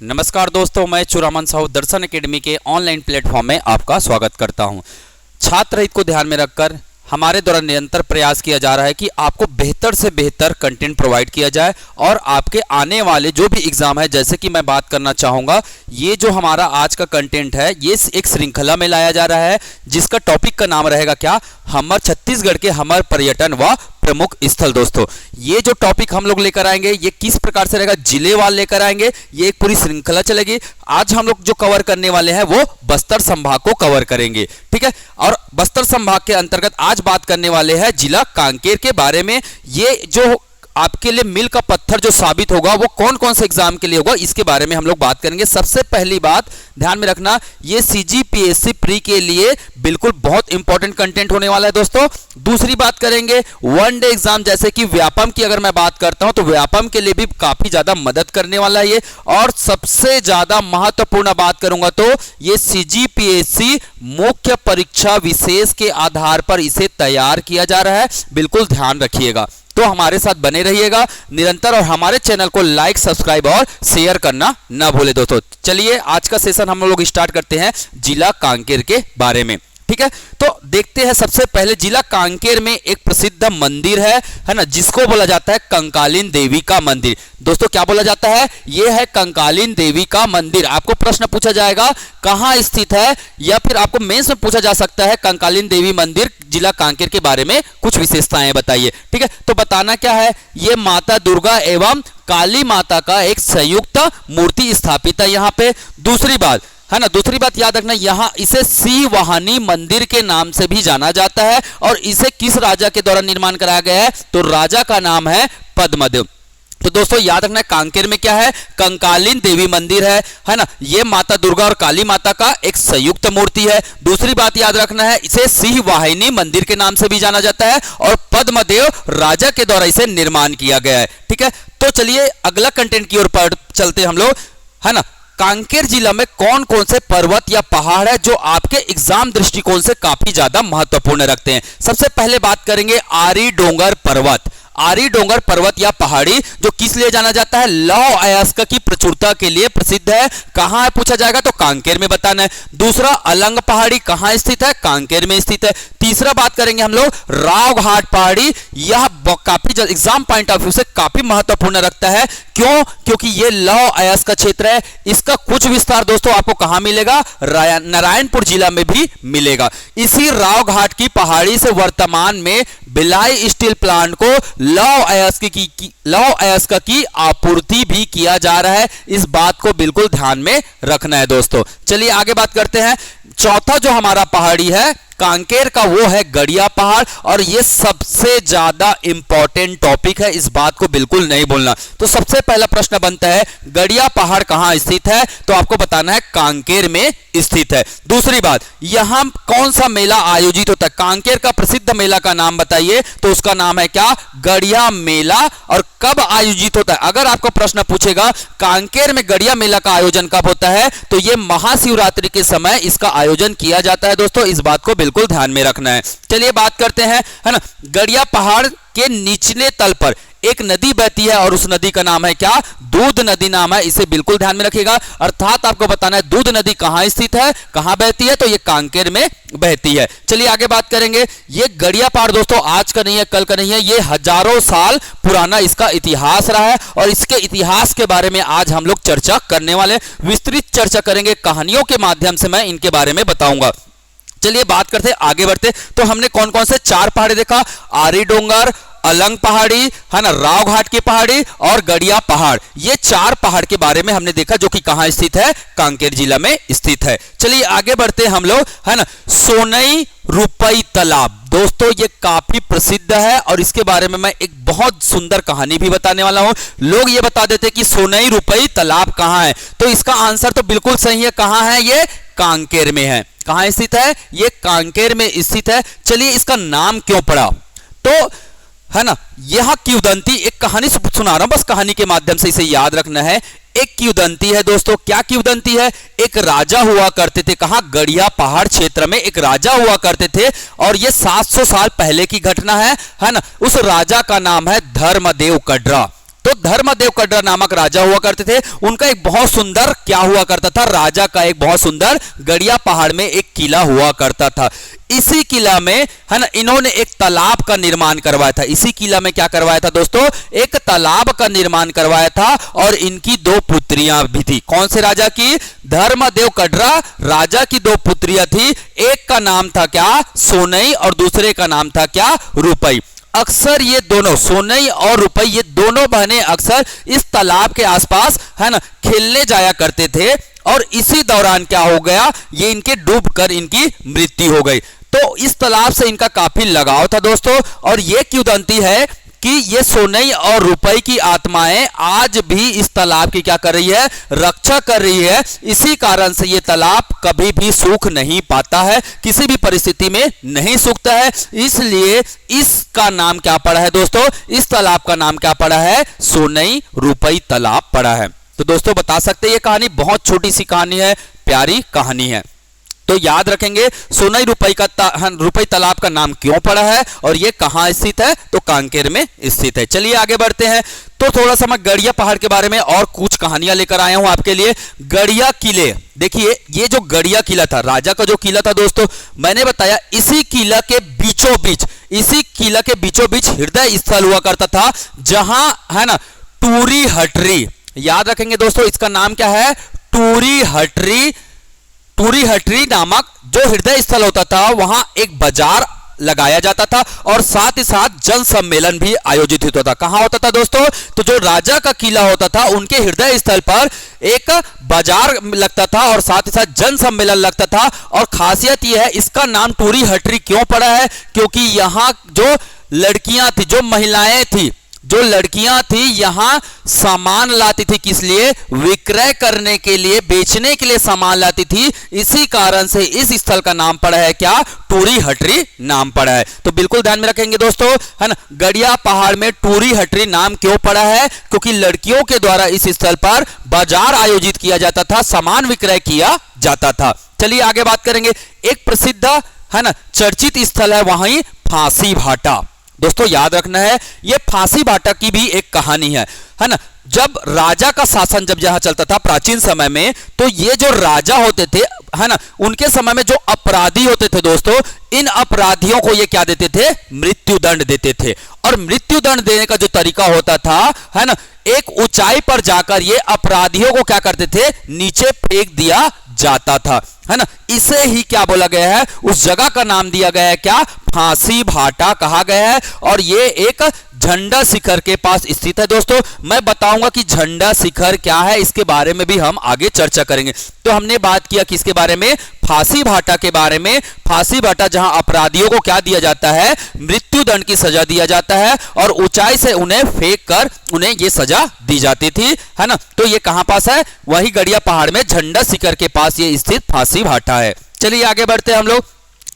नमस्कार दोस्तों, मैं चुरामन साहू दर्शन एकेडमी के ऑनलाइन प्लेटफॉर्म में आपका स्वागत करता हूं। छात्र हित को ध्यान में रखकर हमारे द्वारा निरंतर प्रयास किया जा रहा है कि आपको बेहतर से बेहतर कंटेंट प्रोवाइड किया जाए और आपके आने वाले जो भी एग्जाम है, जैसे कि मैं बात करना चाहूँगा, ये जो हमारा आज का कंटेंट है ये एक श्रृंखला में लाया जा रहा है जिसका टॉपिक का नाम रहेगा क्या, हमर छत्तीसगढ़ के हमर पर्यटन व प्रमुख स्थल। दोस्तों ये जो टॉपिक हम लोग लेकर आएंगे ये किस प्रकार से रहेगा, जिलेवार लेकर आएंगे, ये एक पूरी श्रृंखला चलेगी। आज हम लोग जो कवर करने वाले हैं वो बस्तर संभाग को कवर करेंगे, ठीक है। और बस्तर संभाग के अंतर्गत आज बात करने वाले हैं जिला कांकेर के बारे में। ये जो आपके लिए मील का पत्थर जो साबित होगा वो कौन कौन से एग्जाम के लिए होगा, इसके बारे में हम लोग बात करेंगे। सबसे पहली बात ध्यान में रखना, ये सीजीपीएससी प्री के लिए बिल्कुल बहुत इंपॉर्टेंट कंटेंट होने वाला है दोस्तों। दूसरी बात करेंगे वन डे एग्जाम, जैसे कि व्यापम की अगर मैं बात करता हूं तो व्यापम के लिए भी काफी ज्यादा मदद करने वाला है ये। और सबसे ज्यादा महत्वपूर्ण बात करूंगा तो ये सीजीपीएससी मुख्य परीक्षा विशेष के आधार पर इसे तैयार किया जा रहा है, बिल्कुल ध्यान रखिएगा। तो हमारे साथ बने रहिएगा निरंतर और हमारे चैनल को लाइक, सब्सक्राइब और शेयर करना ना भूले दोस्तों। चलिए आज का सेशन हम लोग स्टार्ट करते हैं जिला कांकेर के बारे में, ठीक है। तो देखते हैं सबसे पहले जिला कांकेर में एक प्रसिद्ध मंदिर है ना, जिसको बोला जाता है कंकालीन देवी का मंदिर। दोस्तों क्या बोला जाता है, यह है कंकालीन देवी का मंदिर। आपको प्रश्न पूछा जाएगा कहां स्थित है, या फिर आपको मेंस में पूछा जा सकता है कंकालीन देवी मंदिर जिला कांकेर के बारे में कुछ विशेषताएं बताइए, ठीक है। तो बताना क्या है, यह माता दुर्गा एवं काली माता का एक संयुक्त मूर्ति स्थापित है यहाँ पे। दूसरी बात है ना, दूसरी बात याद रखना, यहाँ इसे सिंहवाहिनी मंदिर के नाम से भी जाना जाता है। और इसे किस राजा के द्वारा निर्माण कराया गया है, तो राजा का नाम है पद्मदेव। तो दोस्तों याद रखना कांकेर में क्या है, कंकालीन देवी मंदिर है ना, ये माता दुर्गा और काली माता का एक संयुक्त मूर्ति है। दूसरी बात याद रखना है, इसे सिंहवाहिनी मंदिर के नाम से भी जाना जाता है और पद्मदेव राजा के द्वारा इसे निर्माण किया गया है, ठीक है। तो चलिए अगला कंटेंट की ओर चलते हम लोग, है ना। कांकेर जिला में कौन कौन से पर्वत या पहाड़ है जो आपके एग्जाम दृष्टिकोण से काफी ज्यादा महत्वपूर्ण रखते हैं। सबसे पहले बात करेंगे आरी डोंगर पर्वत। आरी डोंगर पर्वत या पहाड़ी जो किस लिए जाना जाता है, लौह अयस्क की प्रचुरता के लिए प्रसिद्ध है। कहां है पूछा जाएगा तो कांकेर में बताना है। दूसरा अलंग पहाड़ी कहां स्थित है, कांकेर में स्थित है। तीसरा बात करेंगे हम लोग राव घाट पहाड़ी, यह काफी एग्जाम पॉइंट ऑफ व्यू से काफी महत्वपूर्ण रखता है। क्यों, क्योंकि यह लौह अयस्क का क्षेत्र है। इसका कुछ विस्तार दोस्तों आपको कहां मिलेगा, नारायणपुर जिला में भी मिलेगा। इसी राव घाट की पहाड़ी से वर्तमान में भिलाई स्टील प्लांट को लौह अयस्क की आपूर्ति भी किया जा रहा है। इस बात को बिल्कुल ध्यान में रखना है दोस्तों। चलिए आगे बात करते हैं। चौथा जो हमारा पहाड़ी है कांकेर का वो है गड़िया पहाड़, और ये सबसे ज्यादा इंपॉर्टेंट टॉपिक है, इस बात को बिल्कुल नहीं भूलना। तो सबसे पहला प्रश्न बनता है गड़िया पहाड़ कहां स्थित है, तो आपको बताना है कांकेर में स्थित है। दूसरी बात, यहां कौन सा मेला आयोजित होता है, कांकेर का प्रसिद्ध मेला का नाम बताइए, तो उसका नाम है क्या, गड़िया मेला। और कब आयोजित होता है, अगर आपको प्रश्न पूछेगा कांकेर में गड़िया मेला का आयोजन कब होता है, तो यह महाशिवरात्रि के समय इसका आयोजन किया जाता है दोस्तों, इस बात को बिल्कुल ध्यान में रखना है। चलिए बात करते हैं, है ना। गड़िया पहाड़ के निचले तल पर एक नदी बहती है और उस नदी का नाम है क्या, दूध नदी नाम है, इसे बिल्कुल ध्यान में रखिएगा। अर्थात आपको बताना है दूध नदी कहां स्थित है, कहां बहती है, तो ये कांकेर में बहती है। चलिए आगे बात करेंगे। ये गड़िया पहाड़ दोस्तों आज का नहीं है, कल का नहीं है, ये हजारों साल पुराना इसका इतिहास रहा है और इसके इतिहास के बारे में आज हम लोग चर्चा करने वाले, विस्तृत चर्चा करेंगे, कहानियों के माध्यम से मैं इनके बारे में बताऊंगा। चलिए बात करते आगे बढ़ते। तो हमने कौन कौन से चार पहाड़ी देखा, आरी डोंगर, अलंग पहाड़ी, है ना, राव घाट की पहाड़ी और गड़िया पहाड़। ये चार पहाड़ के बारे में हमने देखा जो कि कहां स्थित है, कांकेर जिला में स्थित है। चलिए आगे बढ़ते हम लोग, है ना। सोनई रुपई तालाब दोस्तों ये काफी प्रसिद्ध है और इसके बारे में मैं एक बहुत सुंदर कहानी भी बताने वाला हूं। लोग ये बता देते कि सोनई रुपई तालाब कहां है, तो इसका आंसर तो बिल्कुल सही है, कहां है, ये कांकेर में है। कहां स्थित है, ये कांकेर में स्थित है। चलिए इसका नाम क्यों पड़ा, तो है ना, यह किंवदंती, एक कहानी सुना रहा हूं, बस कहानी के माध्यम से इसे याद रखना है। एक किंवदंती है दोस्तों, क्या किंवदंती है, एक राजा हुआ करते थे, कहां, गड़िया पहाड़ क्षेत्र में एक राजा हुआ करते थे और यह 700 साल पहले की घटना है ना। उस राजा का नाम है धर्मदेव कड्रा। तो धर्मदेव कड्रा नामक राजा हुआ करते थे। उनका एक बहुत सुंदर क्या हुआ करता था, राजा का एक बहुत सुंदर गड़िया पहाड़ में एक किला हुआ करता था। इसी किला में है ना इन्होंने एक तालाब का निर्माण करवाया था। इसी किला में क्या करवाया था दोस्तों, एक तालाब का निर्माण करवाया था और इनकी दो पुत्रियां भी थी। कौन से राजा की, धर्मदेव कड्रा राजा की दो पुत्रियां थी। एक का नाम था क्या, सोनई, और दूसरे का नाम था क्या, रूपई। अक्सर ये दोनों सोनई और रूपई ये दोनों बहनें अक्सर इस तालाब के आसपास है ना खेलने जाया करते थे और इसी दौरान क्या हो गया, ये इनके डूबकर इनकी मृत्यु हो गई। तो इस तालाब से इनका काफी लगाव था दोस्तों। और ये किंवदंती है कि ये सोनई और रूपई की आत्माएं आज भी इस तालाब की क्या कर रही है, रक्षा कर रही है। इसी कारण से ये तालाब कभी भी सूख नहीं पाता है, किसी भी परिस्थिति में नहीं सूखता है। इसलिए इसका नाम क्या पड़ा है दोस्तों, इस तालाब का नाम क्या पड़ा है, सोनई रूपई तालाब पड़ा है। तो दोस्तों बता सकते हैं ये कहानी बहुत छोटी सी कहानी है, प्यारी कहानी है। तो याद रखेंगे सोनई रूपई तालाब का नाम क्यों पड़ा है और ये कहां स्थित है, तो कांकेर में स्थित है। चलिए आगे बढ़ते हैं। तो थोड़ा सा मैं गड़िया पहाड़ के बारे में और कुछ कहानियां लेकर आया हूं आपके लिए। गड़िया किले, देखिए ये जो गड़िया किला था, राजा का जो किला था दोस्तों, मैंने बताया इसी किला के बीचों बीच, इसी किला के बीचों बीच हृदय स्थल हुआ करता था, जहां है ना टूरी हटरी, याद रखेंगे दोस्तों इसका नाम क्या है, टूरी हटरी। टूरी हटरी नामक जो हृदय स्थल होता था, वहां एक बाजार लगाया जाता था और साथ ही साथ जन सम्मेलन भी आयोजित होता था। कहां होता था दोस्तों, तो जो राजा का किला होता था उनके हृदय स्थल पर एक बाजार लगता था और साथ ही साथ जन सम्मेलन लगता था। और खासियत यह है, इसका नाम टूरी हटरी क्यों पड़ा है, क्योंकि यहां जो लड़कियां थी, जो महिलाएं थी, जो लड़कियां थी यहां सामान लाती थी, किस लिए, विक्रय करने के लिए, बेचने के लिए सामान लाती थी। इसी कारण से इस स्थल का नाम पड़ा है क्या, टूरी हटरी नाम पड़ा है। तो बिल्कुल ध्यान में रखेंगे दोस्तों, है ना, गड़िया पहाड़ में टूरी हटरी नाम क्यों पड़ा है, क्योंकि लड़कियों के द्वारा इस स्थल पर बाजार आयोजित किया जाता था, सामान विक्रय किया जाता था। चलिए आगे बात करेंगे। एक प्रसिद्ध है ना चर्चित स्थल है वहीं फांसी भाटा। दोस्तों याद रखना है, यह फांसी भाटा की भी एक कहानी है ना। जब राजा का शासन जब यहां चलता था प्राचीन समय में, तो ये जो राजा होते थे है ना, उनके समय में जो अपराधी होते थे दोस्तों, इन अपराधियों को ये क्या देते थे, मृत्युदंड देते थे। और मृत्युदंड देने का जो तरीका होता था है ना, एक ऊंचाई पर जाकर ये अपराधियों को क्या करते थे, नीचे फेंक दिया जाता था, है ना। इसे ही क्या बोला गया है, उस जगह का नाम दिया गया है क्या, फांसी भाटा कहा गया है। और ये एक झंडा शिखर के पास स्थित है दोस्तों। मैं बताऊंगा कि झंडा शिखर क्या है, इसके बारे में भी हम आगे चर्चा करेंगे। तो हमने बात किया किसके बारे में, फांसी भाटा के बारे में। फांसी भाटा जहां अपराधियों को क्या दिया जाता है, मृत्युदंड की सजा दिया जाता है और ऊंचाई से उन्हें फेंक कर उन्हें यह सजा दी जाती थी, है ना। तो ये कहां पास है, वही गड़िया पहाड़ में झंडा शिखर के पास ये स्थित फांसी भाटा है। चलिए आगे बढ़ते हैं, हम लोग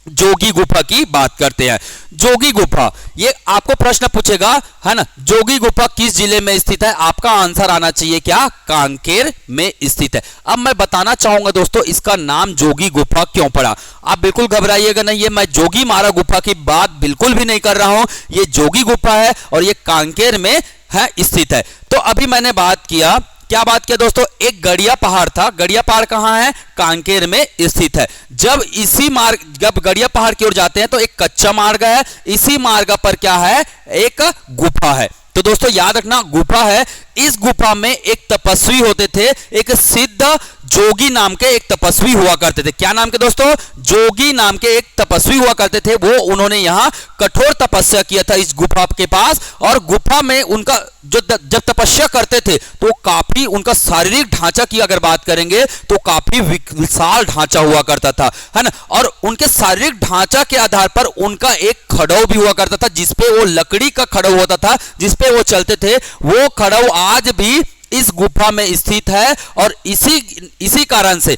जोगी गुफा की बात करते हैं। जोगी गुफा, ये आपको प्रश्न पूछेगा है ना, जोगी गुफा किस जिले में स्थित है, आपका आंसर आना चाहिए क्या, कांकेर में स्थित है। अब मैं बताना चाहूंगा दोस्तों इसका नाम जोगी गुफा क्यों पड़ा। आप बिल्कुल घबराइएगा नहीं, ये मैं जोगी मारा गुफा की बात बिल्कुल भी नहीं कर रहा हूं, ये जोगी गुफा है और ये कांकेर में है स्थित है। तो अभी मैंने बात किया, क्या बात किया दोस्तों, एक गड़िया पहाड़ था। गड़िया पहाड़ कहां है, कांकेर में स्थित है। जब इसी मार्ग, जब गड़िया पहाड़ की ओर जाते हैं तो एक कच्चा मार्ग है, इसी मार्ग पर क्या है, एक गुफा है। तो दोस्तों याद रखना, गुफा है। इस गुफा में एक तपस्वी होते थे, एक सिद्ध जोगी नाम के एक तपस्वी हुआ करते थे। क्या नाम के दोस्तों, जोगी नाम के एक तपस्वी हुआ करते थे। वो उन्होंने यहां कठोर तपस्या किया था इस गुफा के पास। और गुफा में उनका जो जब तपस्या करते थे तो काफी उनका शारीरिक ढांचा की अगर बात करेंगे तो काफी विशाल ढांचा हुआ करता था, है ना। और उनके शारीरिक ढांचा के आधार पर उनका एक खड़ाऊ भी हुआ करता था, जिसपे वो लकड़ी का खड़ाऊ होता था, जिसपे वो चलते थे। वो खड़ाऊ आज भी इस गुफा में स्थित है और इसी कारण से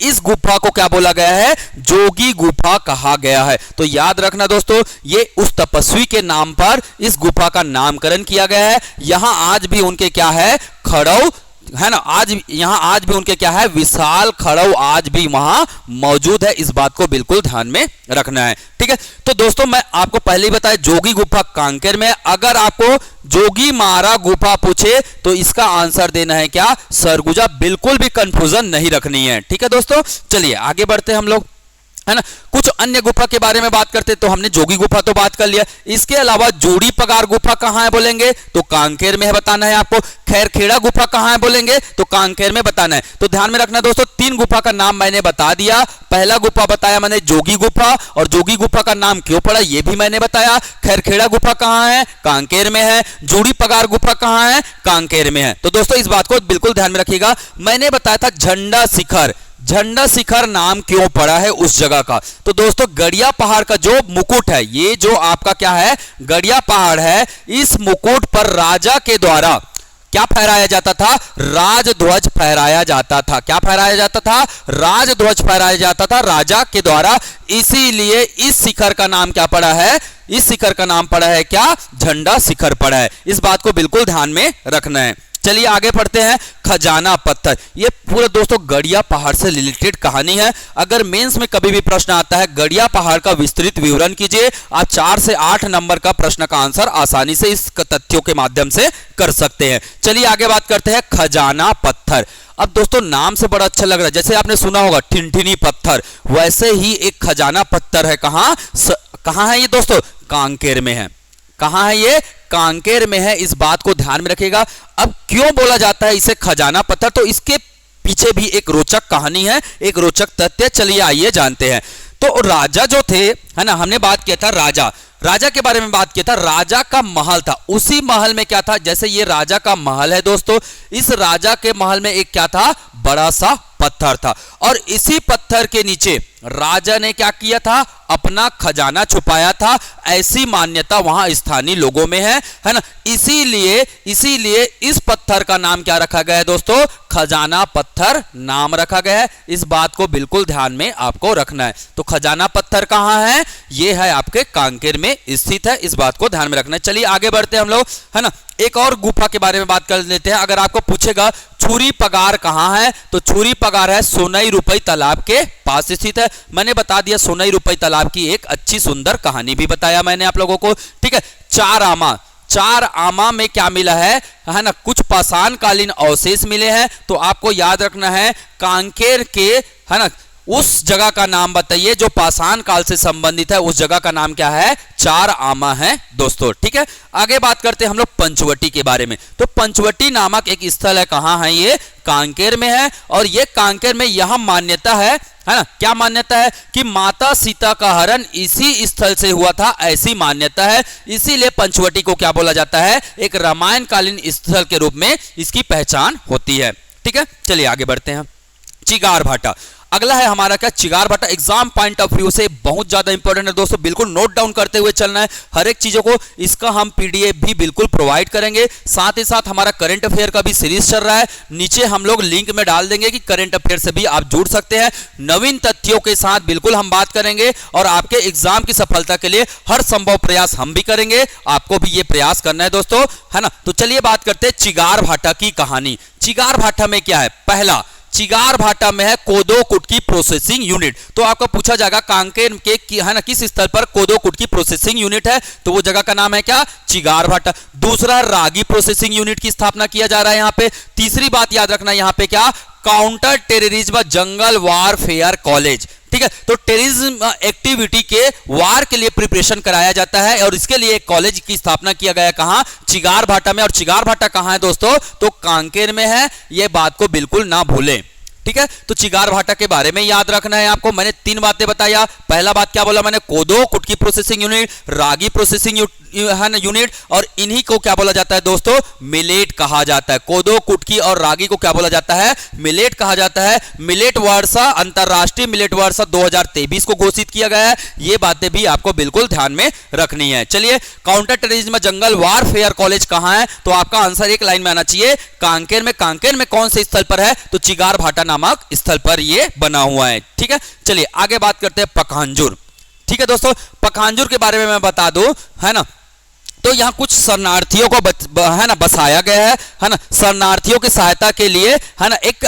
इस गुफा को क्या बोला गया है, जोगी गुफा कहा गया है। तो याद रखना दोस्तों, ये उस तपस्वी के नाम पर इस गुफा का नामकरण किया गया है। यहां आज भी उनके क्या है, खड़ाऊ है ना, आज भी उनके क्या है, विशाल खड़ग आज भी वहां मौजूद है। इस बात को बिल्कुल ध्यान में रखना है। ठीक है, तो दोस्तों मैं आपको पहले ही बताया जोगी गुफा कांकेर में। अगर आपको जोगी मारा गुफा पूछे तो इसका आंसर देना है क्या, सरगुजा। बिल्कुल भी कंफ्यूजन नहीं रखनी है। ठीक है दोस्तों, चलिए आगे बढ़ते हैं हम लोग, है ना। कुछ अन्य गुफा के बारे में बात करते, तो हमने जोगी गुफा तो बात कर लिया। इसके अलावा जोड़ी पगार गुफा कहां है बोलेंगे तो कांकेर में है, बताना है आपको। खैरखेड़ा गुफा कहां है बोलेंगे तो कांकेर में बताना है। तो ध्यान में रखना दोस्तों, 3 गुफा का नाम मैंने बता दिया। पहला गुफा बताया मैंने जोगी गुफा, और जोगी गुफा का नाम क्यों पड़ा ये भी मैंने बताया। खैरखेड़ा गुफा कहां है, कांकेर में है। जोड़ी पगार गुफा कहां है, कांकेर में है। तो दोस्तों इस बात को बिल्कुल ध्यान में रखिएगा। मैंने बताया था झंडा शिखर, झंडा शिखर नाम क्यों पड़ा है उस जगह का, तो दोस्तों गड़िया पहाड़ का जो मुकुट है, ये जो आपका क्या है गड़िया पहाड़ है, इस मुकुट पर राजा के द्वारा क्या फहराया जाता था, राजध्वज फहराया जाता था। क्या फहराया जाता था, राजध्वज फहराया जाता था राजा के द्वारा। इसीलिए इस शिखर का नाम क्या पड़ा है, इस शिखर का नाम पड़ा है क्या, झंडा शिखर पड़ा है। इस बात को बिल्कुल ध्यान में रखना है। चलिए आगे बढ़ते हैं। खजाना पत्थर, ये पूरा दोस्तों गड़िया पहाड़ से रिलेटेड कहानी है। अगर मेंस में कभी भी प्रश्न आता है गड़िया पहाड़ का विस्तृत विवरण कीजिए, आप 4 से 8 नंबर का प्रश्न का आंसर आसानी से इस तथ्यों के माध्यम से कर सकते हैं। चलिए आगे बात करते हैं खजाना पत्थर। अब दोस्तों नाम से बड़ा अच्छा लग रहा है, जैसे आपने सुना होगा ठिनठिनी पत्थर, वैसे ही एक खजाना पत्थर है। कहां है ये दोस्तों, कांकेर में है। कहां है ये, कांकेर में है। इस बात को ध्यान में रखिएगा। अब क्यों बोला जाता है इसे खजाना पत्थर, तो इसके पीछे भी एक रोचक कहानी है, एक रोचक तथ्य। चलिए आइए जानते हैं। तो राजा जो थे, है ना, हमने बात किया था राजा के बारे में बात किया था। राजा का महल था, उसी महल में क्या था, जैसे ये राजा का महल है दोस्तों, इस राजा के महल में एक क्या था, बड़ा सा पत्थर था। और इसी पत्थर के नीचे राजा ने क्या किया था, अपना खजाना छुपाया था। ऐसी मान्यता वहां स्थानीय लोगों में है ना। इसीलिए इस पत्थर का नाम क्या रखा गया है दोस्तों, खजाना पत्थर नाम रखा गया है। इस बात को बिल्कुल ध्यान में आपको रखना है। तो खजाना पत्थर कहां है, ये है आपके कांकेर में स्थित है। इस बात को ध्यान में रखना है। चलिए आगे बढ़ते हैं हम लोग, है ना। एक और गुफा के बारे में बात कर लेते हैं। अगर आपको पूछेगा छुरी पगार कहां है, तो छुरी पगार है सोनई रुपई तालाब के पास स्थित है। मैंने बता दिया सोनई रुपई तालाब की एक अच्छी सुंदर कहानी भी बताया मैंने आप लोगों को। ठीक है, चार आमा में क्या मिला है ना, कुछ पाषाण कालीन अवशेष मिले हैं। तो आपको याद रखना है कांकेर के, है ना, उस जगह का नाम बताइए जो पाषाण काल से संबंधित है। उस जगह का नाम क्या है, चार आमा है दोस्तों। ठीक है, आगे बात करते हैं हम लोग पंचवटी के बारे में। तो पंचवटी नामक एक स्थल है, कहां है ये, कांकेर में है। और ये कांकेर में यह मान्यता है ना, क्या मान्यता है कि माता सीता का हरण इसी स्थल से हुआ था, ऐसी मान्यता है। इसीलिए पंचवटी को क्या बोला जाता है, एक रामायण कालीन स्थल के रूप में इसकी पहचान होती है। ठीक है, चलिए आगे बढ़ते हैं। चिगार भाटा अगला है हमारा क्या, चिगार भाटा एग्जाम पॉइंट ऑफ व्यू से बहुत ज्यादा इंपॉर्टेंट है दोस्तों। बिल्कुल नोट डाउन करते हुए चलना है हर एक चीजों को। इसका हम पीडीएफ भी बिल्कुल प्रोवाइड करेंगे। साथ ही साथ हमारा करंट अफेयर का भी सीरीज चल रहा है, नीचे हम लोग लिंक में डाल देंगे कि करंट अफेयर से भी आप जुड़ सकते हैं। नवीन तथ्यों के साथ बिल्कुल हम बात करेंगे और आपके एग्जाम की सफलता के लिए हर संभव प्रयास हम भी करेंगे। आपको भी ये प्रयास करना है दोस्तों, है ना। तो चलिए बात करते हैं चिगार भाटा की कहानी। चिगार भाटा में क्या है, पहला चिगार भाटा में है कोदो कुट की प्रोसेसिंग यूनिट। तो आपको पूछा जाएगा कांकेर के, है ना, किस स्थल पर कोदो कुट की प्रोसेसिंग यूनिट है, तो वो जगह का नाम है क्या, चिगार भाटा। दूसरा रागी प्रोसेसिंग यूनिट की स्थापना किया जा रहा है यहाँ पे। तीसरी बात याद रखना यहाँ पे क्या, counter terrorism jungle warfare college. ठीक है, तो टेररिज्म एक्टिविटी के वार के लिए प्रिपरेशन कराया जाता है और इसके लिए एक कॉलेज की स्थापना किया गया है, कहां, चिगार भाटा में। और चिगार भाटा कहां है दोस्तों, तो कांकेर में है। यह बात को बिल्कुल ना भूलें। ठीक है, तो चिगार भाटा के बारे में याद रखना है आपको। मैंने 3 बातें बताया। पहला बात क्या बोला मैंने, कोदो कुट की प्रोसेसिंग यूनिट, रागी प्रोसेसिंग यूनिट, और इन्हीं को क्या बोला जाता है दोस्तों, मिलेट कहा जाता है। कोदो कुटकी और रागी को क्या बोला जाता है, मिलेट कहा जाता है। मिलेट वर्षा, अंतरराष्ट्रीय मिलेट वर्षा 2023 को घोषित किया गया है। ये बातें भी आपको बिल्कुल ध्यान में रखनी है। चलिए, counter terrorism jungle warfare college कहां है, तो आपका आंसर एक लाइन में आना चाहिए, कांकेर में। कांकेर में कौन से स्थल पर है, तो चिगार भाटा नामक स्थल पर यह बना हुआ है। ठीक है, चलिए आगे बात करते हैं पखांजूर। ठीक है दोस्तों, पखांजूर के बारे में मैं बता दूं, है ना। तो यहाँ कुछ शरणार्थियों को है ना बसाया गया है ना। शरणार्थियों की सहायता के लिए है ना एक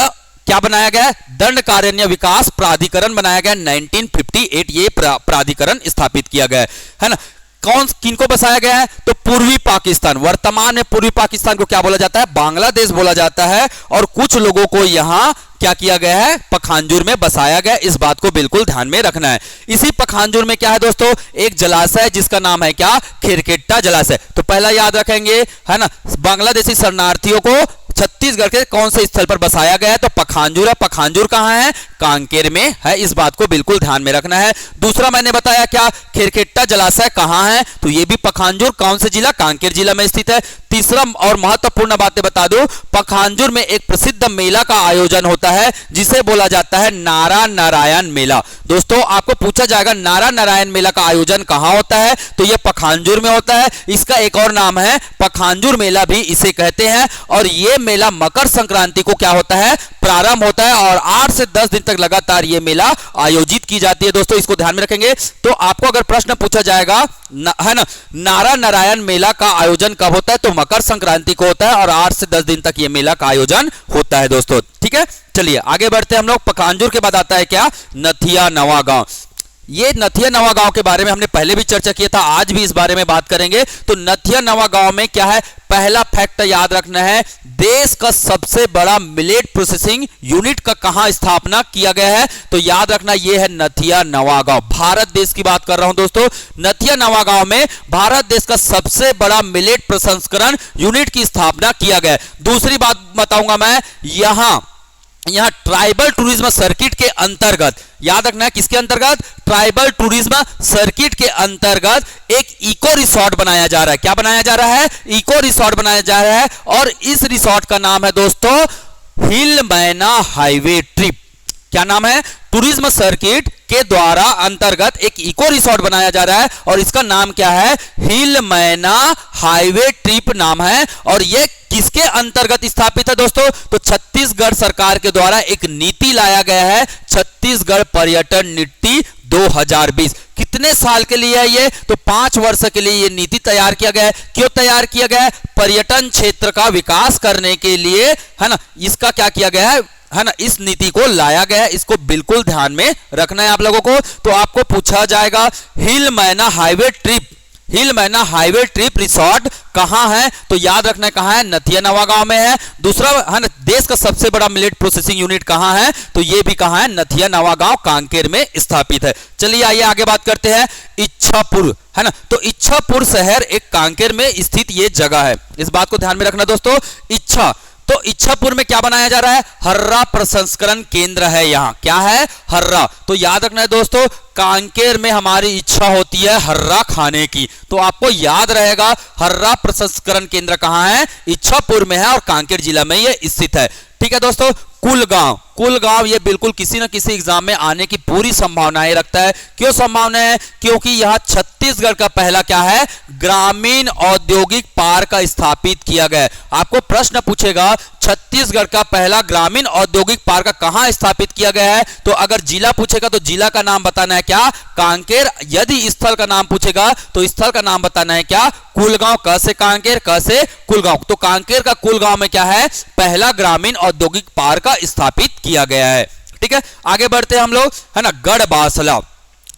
क्या बनाया गया है, दंडकारण्य विकास प्राधिकरण बनाया गया। 1958 ये प्राधिकरण स्थापित किया गया है ना। कौन किनको बसाया गया है, तो पूर्वी पाकिस्तान, वर्तमान में पूर्वी पाकिस्तान को क्या बोला जाता है, बांग्लादेश बोला जाता है। और कुछ लोगों को यहां क्या किया गया है, पखांजूर में बसाया गया। इस बात को बिल्कुल ध्यान में रखना है। इसी पखांजूर में क्या है दोस्तों, एक जलाशय है जिसका नाम है क्या, खिरकेट्टा जलाशय। तो पहला याद रखेंगे है ना, बांग्लादेशी शरणार्थियों को छत्तीसगढ़ के कौन से स्थल पर बसाया गया है, तो पखांजूर है। पखांजूर कहां है, कांकेर में है। इस बात को बिल्कुल ध्यान में रखना है। दूसरा मैंने बताया क्या, खिरकेट्टा जलाशय कहां है, तो ये भी पखांजूर, कौन से जिला, कांकेर जिला में स्थित है। तीसरा और महत्वपूर्ण बातें बता दूं, पखांजूर में एक प्रसिद्ध मेला का आयोजन होता है जिसे बोला जाता है नारा नारायण मेला। दोस्तों आपको पूछा जाएगा नारा नारायण मेला का आयोजन कहां होता है, तो यह पखांजूर में होता है। इसका एक और नाम है पखांजूर मेला भी इसे कहते हैं। और यह मेला मकर संक्रांति को क्या होता है, प्रारंभ होता है और 8 से 10 दिन तक लगातार यह मेला आयोजित की जाती है। दोस्तों इसको ध्यान में रखेंगे। तो आपको अगर प्रश्न पूछा जाएगा है ना, नारा नारायण मेला का आयोजन कब होता है, तो मकर संक्रांति को होता है और 8 से 10 दिन तक यह मेला का आयोजन होता है दोस्तों। ठीक है, चलिए आगे बढ़ते हैं हम लोग। पखांजूर के बाद आता है क्या, नथिया नवा गांव। ये नथिया नवा गांव के बारे में हमने पहले भी चर्चा किया था, आज भी इस बारे में बात करेंगे। तो नथिया नवा गांव में क्या है, पहला फैक्ट याद रखना है, देश का सबसे बड़ा मिलेट प्रोसेसिंग यूनिट का कहां स्थापना किया गया है, तो याद रखना यह है नथिया नवा गांव। भारत देश की बात कर रहा हूं दोस्तों। नथिया नवा गांव में भारत देश का सबसे बड़ा मिलेट प्रसंस्करण यूनिट की स्थापना किया गया है। दूसरी बात बताऊंगा मैं, यहां ट्राइबल टूरिज्म सर्किट के अंतर्गत, याद रखना है किसके अंतर्गत, ट्राइबल टूरिज्म सर्किट के अंतर्गत एक इको रिसोर्ट बनाया जा रहा है। क्या बनाया जा रहा है, इको रिसोर्ट बनाया जा रहा है। और इस रिसोर्ट का नाम है दोस्तों हिल मैना हाईवे ट्रिप। क्या नाम है, टूरिज्म सर्किट के द्वारा अंतर्गत एक इको रिसोर्ट बनाया जा रहा है और इसका नाम क्या है, हिल मैना हाईवे ट्रिप नाम है। और यह किसके अंतर्गत स्थापित है दोस्तों, तो छत्तीसगढ़ सरकार के द्वारा एक नीति लाया गया है, छत्तीसगढ़ पर्यटन नीति 2020। कितने साल के लिए है ये, तो 5 वर्ष के लिए ये नीति तैयार किया गया है। क्यों तैयार किया गया है, पर्यटन क्षेत्र का विकास करने के लिए है ना, इसका क्या किया गया है ना, इस नीति को लाया गया है। इसको बिल्कुल ध्यान में रखना है आप लोगों को। तो आपको पूछा जाएगा हिल मैना हाईवे ट्रिप, हिल मैना हाईवे ट्रिप रिसोर्ट कहां है, तो याद रखना है कहां है, नथिया नवा गांव में है। दूसरा है ना, देश का सबसे बड़ा मिलेट प्रोसेसिंग यूनिट कहां है, तो ये भी कहां है, नथिया नवा गांव कांकेर में स्थापित है। चलिए आइए आगे बात करते हैं, इच्छापुर है ना। तो इच्छापुर शहर एक कांकेर में स्थित ये जगह है, इस बात को ध्यान में रखना दोस्तों। तो इच्छापुर में क्या बनाया जा रहा है, हर्रा प्रसंस्करण केंद्र है। यहां क्या है, हर्रा। तो याद रखना है दोस्तों, कांकेर में हमारी इच्छा होती है हर्रा खाने की, तो आपको याद रहेगा हर्रा प्रसंस्करण केंद्र कहां है, इच्छापुर में है और कांकेर जिला में यह स्थित है। ठीक है दोस्तों, कुलगांव ये बिल्कुल किसी न किसी एग्जाम में आने की पूरी संभावनाएं रखता है। क्यों संभावना है, क्योंकि यह छत्तीसगढ़ का पहला क्या है, ग्रामीण औद्योगिक पार्क स्थापित किया गया है। आपको प्रश्न पूछेगा छत्तीसगढ़ का पहला ग्रामीण औद्योगिक पार्क कहां स्थापित किया गया है, तो अगर जिला पूछेगा तो जिला का नाम बताना है क्या, कांकेर। यदि स्थल का नाम पूछेगा तो स्थल का नाम बताना है क्या, कुलगांव। क से कांकेर, क से कुलगांव। तो कांकेर का कुलगांव में क्या है, पहला ग्रामीण औद्योगिक पार्क स्थापित किया गया है। ठीक है, आगे बढ़ते हैं हम लोग है ना, गढ़बासला।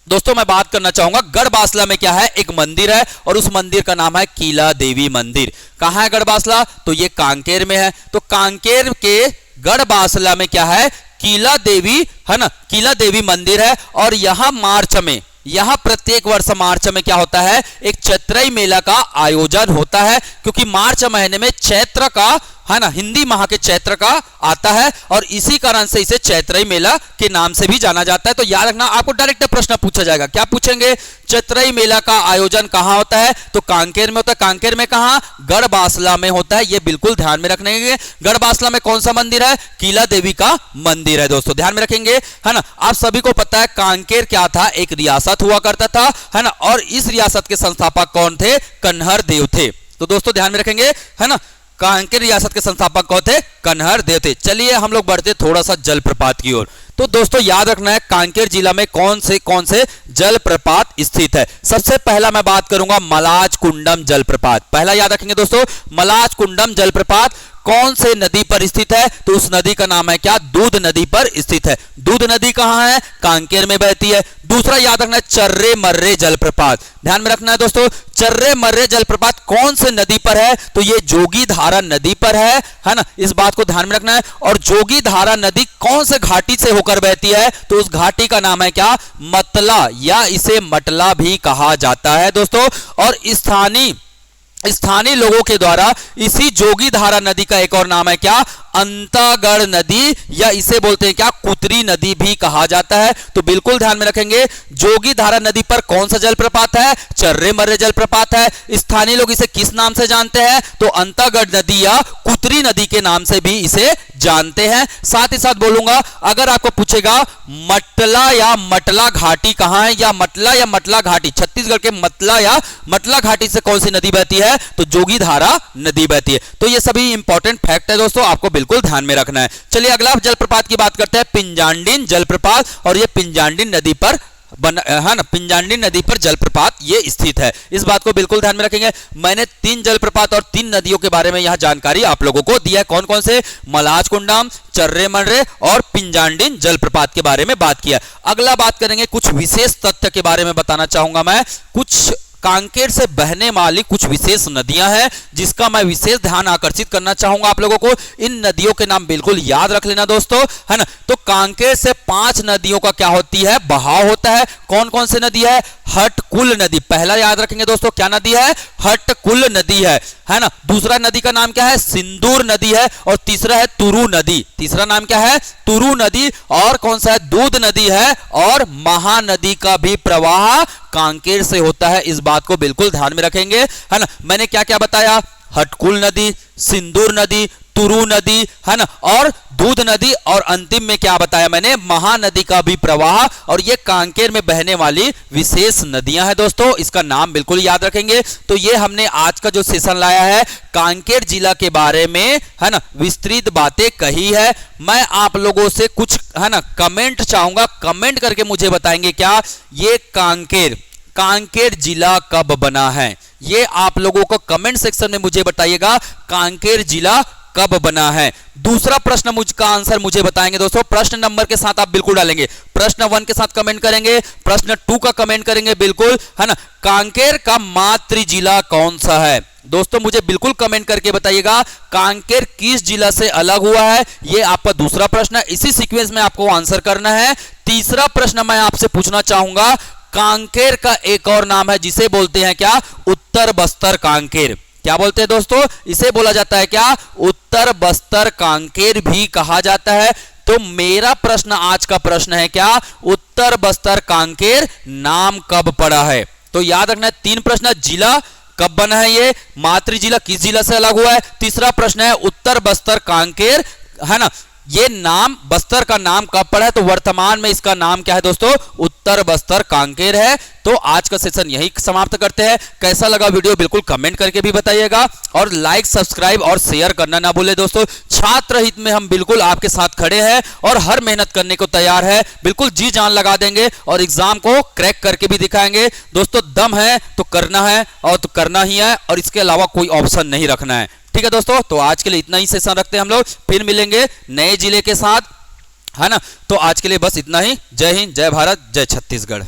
दोस्तों मैं बात करना चाहूंगा, गढ़बासला में क्या है, एक मंदिर है और उस मंदिर का नाम है कीला देवी मंदिर। कहां है गढ़बासला, तो ये कांकेर में है। तो कांकेर के गढ़बासला में क्या है, कीला देवी है ना, कीला देवी मंदिर है। और यहां प्रत्येक वर्ष मार्च में क्या होता है, एक चैत्रई मेला का आयोजन होता है। क्योंकि मार्च महीने में चैत्र का है ना, हिंदी माह के चैत्र का आता है और इसी कारण से इसे चैत्रई मेला के नाम से भी जाना जाता है। तो याद रखना, आपको डायरेक्ट प्रश्न पूछा जाएगा, क्या पूछेंगे, चैत्रई मेला का आयोजन कहां होता है, तो कांकेर में होता है। कांकेर में कहां, गढ़बासला में होता है। ये बिल्कुल ध्यान में रखने के, गढ़बासला में कौन सा मंदिर है, कीला देवी का मंदिर है। दोस्तों ध्यान में रखेंगे है ना। आप सभी को पता है कांकेर क्या था, एक रियासत हुआ करता था है ना, और इस रियासत के संस्थापक कौन थे, कन्हर देव थे। तो दोस्तों ध्यान में रखेंगे है ना, कांकेर रियासत के संस्थापक कौन थे, कन्हर देव थे। चलिए हम लोग बढ़ते थोड़ा सा जलप्रपात की ओर। तो दोस्तों याद रखना है कांकेर जिला में कौन से जलप्रपात स्थित है। सबसे पहला मैं बात करूंगा मलाज कुंडम जलप्रपात। पहला याद रखेंगे दोस्तों, मलाज कुंडम जलप्रपात कौन से नदी पर स्थित है? तो उस नदी का नाम है क्या? दूध नदी पर स्थित है। दूध नदी कहां है? कांकेर में बहती है। दूसरा याद रखना है चर्रे मर्रे जलप्रपात। ध्यान में रखना है दोस्तों, चर्रे मर्रे जलप्रपात कौन से नदी पर है? तो ये जोगी धारा नदी पर है ना, इस बात को ध्यान में रखना है। और जोगी धारा नदी कौन से घाटी से होकर बहती है? तो उस घाटी का नाम है क्या? मतला, या इसे मटला भी कहा जाता है दोस्तों। और स्थानीय लोगों के द्वारा इसी जोगी धारा नदी का एक और नाम है क्या? अंतागढ़ नदी, या इसे बोलते हैं क्या? कुतरी नदी भी कहा जाता है। तो बिल्कुल ध्यान में रखेंगे, जोगी धारा नदी पर कौन सा जलप्रपात है? चर्रे मर्रे जलप्रपात है। स्थानीय लोग इसे किस नाम से जानते हैं? तो अंतागढ़ नदी या कुतरी नदी के नाम से भी इसे जानते हैं। साथ ही साथ बोलूंगा, अगर आपको पूछेगा मटला या मटला घाटी कहां है, या मतला या मटला घाटी, छत्तीसगढ़ के मतला या मटला घाटी से कौन सी नदी बहती है? तो जोगी धारा नदी बहती है। तो ये सभी इंपॉर्टेंट फैक्ट है दोस्तों, आपको बिल्कुल ध्यान में रखना है। चलिए अगला जलप्रपात की बात करते हैं, पिंजांडिन जलप्रपात। और ये पिंजांडिन नदी पर है ना, पिंजांडिन नदी पर जलप्रपात ये स्थित है। इस बात को बिल्कुल ध्यान में रखेंगे। मैंने 3 जलप्रपात और 3 नदियों के बारे में यहां जानकारी आप लोगों को दिया है। कौन कौन से? मलाज कुंडम, चर्रे मर्रे और पिंजांडिन जलप्रपात के बारे में बात किया। अगला बात करेंगे, कुछ विशेष तथ्य के बारे में बताना चाहूंगा मैं। कुछ कांकेर से बहने वाली कुछ विशेष नदियां हैं जिसका मैं विशेष ध्यान आकर्षित करना चाहूंगा आप लोगों को। इन नदियों के नाम बिल्कुल याद रख लेना दोस्तों, है ना। तो कांकेर से 5 नदियों का क्या होती है? बहाव होता है। कौन कौन सी नदी है? हटकुल नदी। पहला याद रखेंगे दोस्तों, क्या नदी है? हटकुल नदी है ना। दूसरा नदी का नाम क्या है? सिंदूर नदी है। और तीसरा है तुरु नदी। तीसरा नाम क्या है? तुरु नदी। और कौन सा है? दूध नदी है। और महानदी का भी प्रवाह कांकेर से होता है। इस बात को बिल्कुल ध्यान में रखेंगे, है ना। मैंने क्या क्या बताया? हटकुल नदी, सिंदूर नदी, तुरु नदी, है ना, और दूध नदी, और अंतिम में क्या बताया मैंने? महानदी का भी प्रवाह। और ये कांकेर में बहने वाली विशेष नदियां हैं दोस्तों, इसका नाम बिल्कुल याद रखेंगे। तो ये हमने आज का जो सेशन लाया है कांकेर जिला के बारे में, है ना, विस्तृत बातें कही है। मैं आप लोगों से कुछ, है ना, कमेंट चाहूंगा। कमेंट करके मुझे बताएंगे क्या ये कांकेर जिला कब बना है? ये आप लोगों को कमेंट सेक्शन में मुझे बताइएगा, कांकेर जिला कब बना है। दूसरा प्रश्न का आंसर मुझे बताएंगे दोस्तों, प्रश्न नंबर के साथ आप बिल्कुल डालेंगे। प्रश्न 1 के साथ कमेंट करेंगे, प्रश्न 2 का कमेंट करेंगे बिल्कुल, है ना। कांकेर का मातृ जिला कौन सा है? दोस्तों मुझे बिल्कुल कमेंट करके बताइएगा, कांकेर किस जिला से अलग हुआ है? ये आपका दूसरा प्रश्न है। इसी सीक्वेंस में आपको आंसर करना है। तीसरा प्रश्न मैं आपसे पूछना चाहूंगा, कांकेर का एक और नाम है जिसे बोलते हैं क्या? उत्तर बस्तर कांकेर। क्या बोलते हैं दोस्तों? इसे बोला जाता है क्या? उत्तर बस्तर कांकेर भी कहा जाता है। तो मेरा प्रश्न आज का प्रश्न है क्या? उत्तर बस्तर कांकेर नाम कब पड़ा है? तो याद रखना है 3 प्रश्न। जिला कब बना है? ये मातृ जिला किस जिला से अलग हुआ है? तीसरा प्रश्न है उत्तर बस्तर कांकेर, है ना, ये नाम बस्तर का नाम कब पड़ा है? तो वर्तमान में इसका नाम क्या है दोस्तों? उत्तर बस्तर कांकेर है। तो आज का सेशन यही समाप्त करते हैं। कैसा लगा वीडियो बिल्कुल कमेंट करके भी बताइएगा, और लाइक, सब्सक्राइब और शेयर करना ना भूले दोस्तों। छात्र हित में हम बिल्कुल आपके साथ खड़े हैं और हर मेहनत करने को तैयार है। बिल्कुल जी जान लगा देंगे और एग्जाम को क्रैक करके भी दिखाएंगे दोस्तों। दम है तो करना है, और तो करना ही है, और इसके अलावा कोई ऑप्शन नहीं रखना है। ठीक है दोस्तों, तो आज के लिए इतना ही सेशन रखते हैं हम लोग, फिर मिलेंगे नए जिले के साथ, है ना। तो आज के लिए बस इतना ही। जय हिंद, जय भारत, जय छत्तीसगढ़।